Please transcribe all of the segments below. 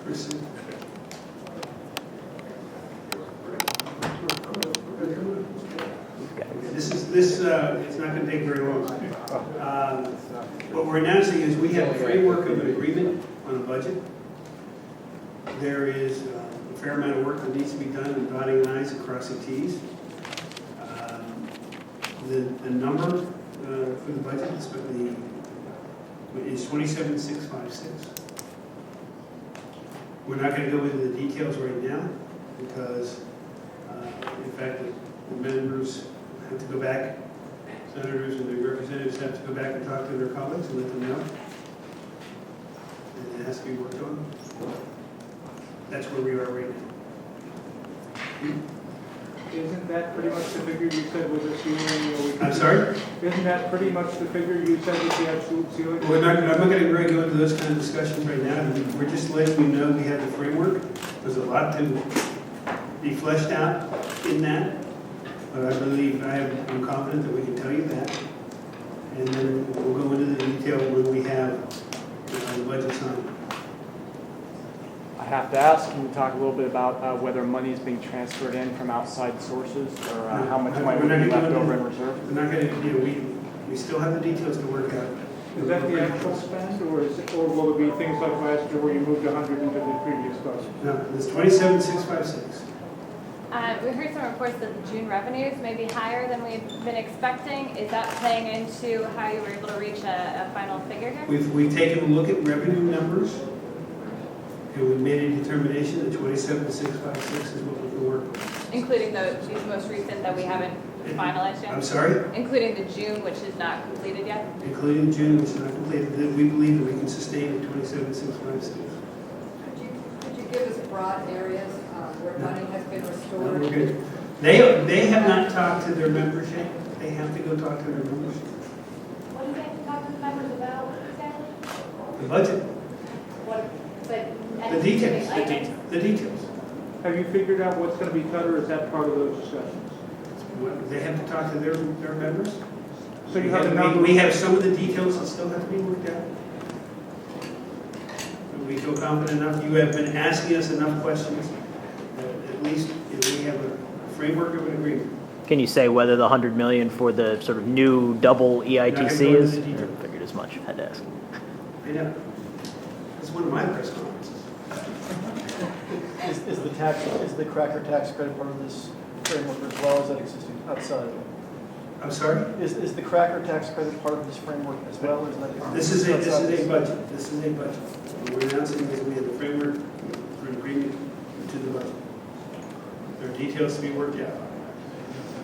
Proceed. It's not going to take very long. What we're announcing is we have a framework of an agreement on a budget. There is a fair amount of work that needs to be done in dotting i's and crossing t's. The number for the budget is 27,656. We're not going to go into the details right now because, in fact, the members have to go back, senators and their representatives have to go back and talk to their colleagues and let them know. And it has to be worked on. That's where we are right now. Isn't that pretty much the figure you said was a ceiling? I'm sorry? Isn't that pretty much the figure you said was the absolute ceiling? I'm not going to really go into those kind of discussions right now. We're just letting you know we have the framework. There's a lot to be fleshed out in that. But I believe, I'm confident that we can tell you that. And then we'll go into the detail when we have the budget signed. I have to ask, can you talk a little bit about whether money is being transferred in from outside sources or how much money will be left over in reserve? We're not going to, we still have the details to work out. Is that the actual spend, or will it be things like last year where you moved 100 into the previous budget? No, it's 27,656. We heard some reports that the June revenues may be higher than we've been expecting. Is that playing into how you were able to reach a final figure here? We've taken a look at revenue numbers, and we made a determination that 27,656 is what we can work with. Including these most recent that we haven't finalized yet? I'm sorry? Including the June, which is not completed yet? Including June, which is not completed, that we believe that we can sustain at 27,656. Could you give us broad areas where money has been restored? We're good. They have not talked to their members yet. They have to go talk to their members. What do you have to talk to the members about exactly? The budget, What, but. the details, the details. Have you figured out what's going to be cut, or is that part of those discussions? They have to talk to their members. So you have a number. We have some of the details that still have to be worked out. We feel confident enough. You have been asking us enough questions that at least we have a framework of an agreement. Can you say whether the 100 million for the sort of new double EITC go into is? the detail. I figured as much. Had to ask. I know. It's one of my press conferences. Is the cracker tax credit part of this framework as well as that existing outside? I'm sorry? Is the cracker tax credit part of this framework as well as that? This is a budget. This is a budget. What we're announcing is we have a framework for an agreement to the budget. There are details to be worked out.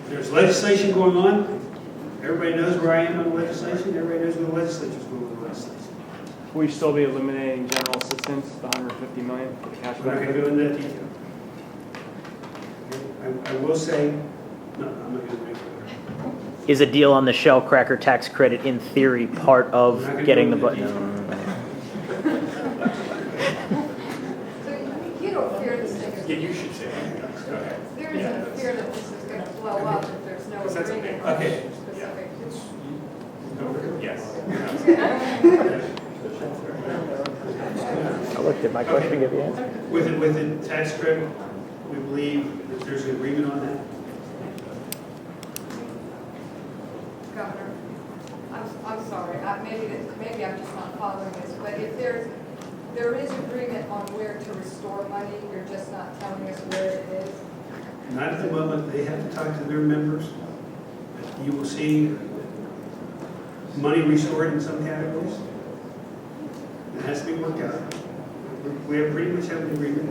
There's legislation going on. Everybody knows where I am on legislation. Everybody knows where the legislature's going with legislation. Will you still be eliminating general assistance, the 150 million for the cash We're not going to benefit? go into that detail. Okay? I will say, no, I'm not going to make it. Is a deal on the Shell cracker tax credit in theory part of We're not gonna getting go the into budget? So you don't fear this thing? Yeah, you should say that. Go ahead. There isn't a fear that this is going to blow up if there's no That's agreement okay. on Okay. specific. Yes. I looked at my question, give you an answer. With the tax credit, we believe that there's an agreement on that. Governor, I'm sorry, maybe I'm just not following this, but if there is agreement on where to restore money, you're just not telling us where it is? Not at the moment. They have to talk to their members. You will see money restored in some categories. It has to be worked out. We have pretty much have an agreement.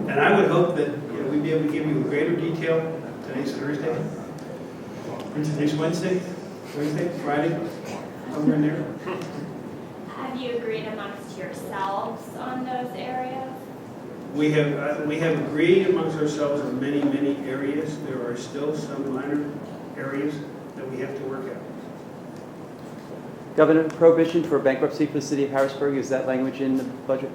And I would hope that we'd be able to give you greater detail. Today's Thursday. Today's Wednesday, Friday, somewhere in there. Have you agreed amongst yourselves on those areas? We have agreed amongst ourselves on many, many areas. There are still some minor areas that we have to work out. Governor, prohibition for bankruptcy for the city of Harrisburg, is that language in the budget?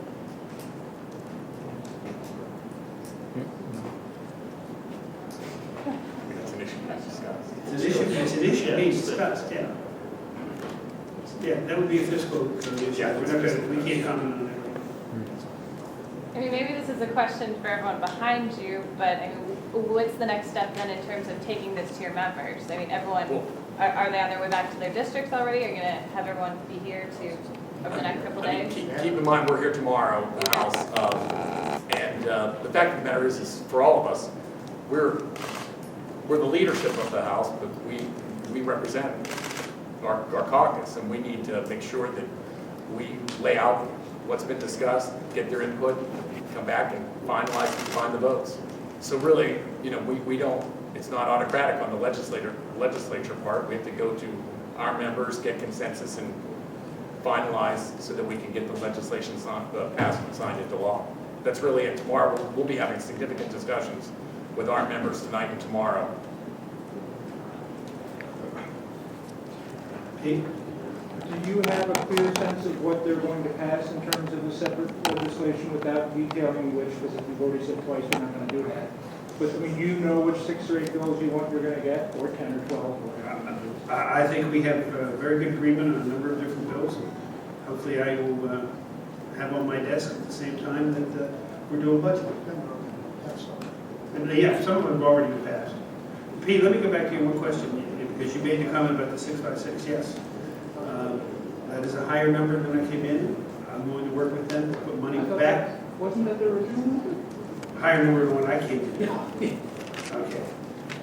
It's an issue being discussed, yeah. Yeah, that would be a fiscal issue. Yeah, We can't comment on I mean, maybe this is a question for everyone behind you, but I mean, what's the next step then in terms of taking this to your members? I mean, everyone, are they on their way back to their districts already? Are you gonna have everyone be here over the next couple days? Keep in mind, we're here tomorrow in the House. And the fact of the matter is for all of us, we're the leadership of the House, but we represent our caucus, and we need to make sure that we lay out what's been discussed, get their input, come back and finalize and find the votes. So really, we don't, it's not autocratic on the legislature part. We have to go to our members, get consensus, and finalize so that we can get the legislation passed and signed into law. That's really it. Tomorrow, we'll be having significant discussions with our members tonight and tomorrow. Pete? Do you have a clear sense of what they're going to pass in terms of a separate legislation without detailing which, because if you've already said twice, you're not going to do that. But I mean, you know which 6 or 8 bills you want you're going to get, or 10 or 12, or whatever. I think we have a very good agreement on a number of different bills. Hopefully I will have on my desk at the same time that we're doing budget. And yeah, some of them have already been passed. Pete, let me go back to you one question, because you made the comment about the 656. Yes, that is a higher number than I came in. I'm going to work with them to put money back. Wasn't that the original number? Higher number than what I came in. Yeah. Okay.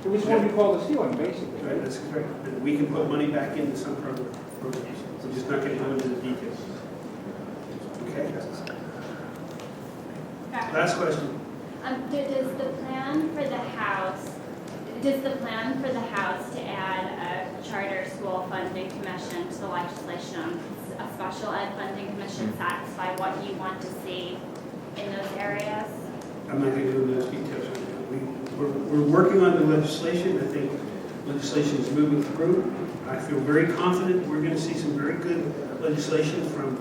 It was what you call the ceiling, basically. Right, that's correct. And we can put money back into some programs. We're just not going to go into the details. Okay. Last question. Does the plan for the House to add a charter school funding commission to the legislation on a special ed funding commission satisfy what you want to see in those areas? I'm not going to go into those details right now. We're working on the legislation. I think legislation is moving through. I feel very confident we're going to see some very good legislation from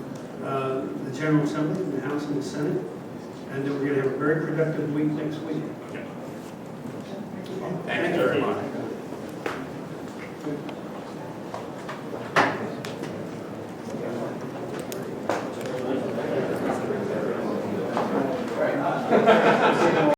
the General Assembly, from the House and the Senate, and that we're going to have a very productive week next week.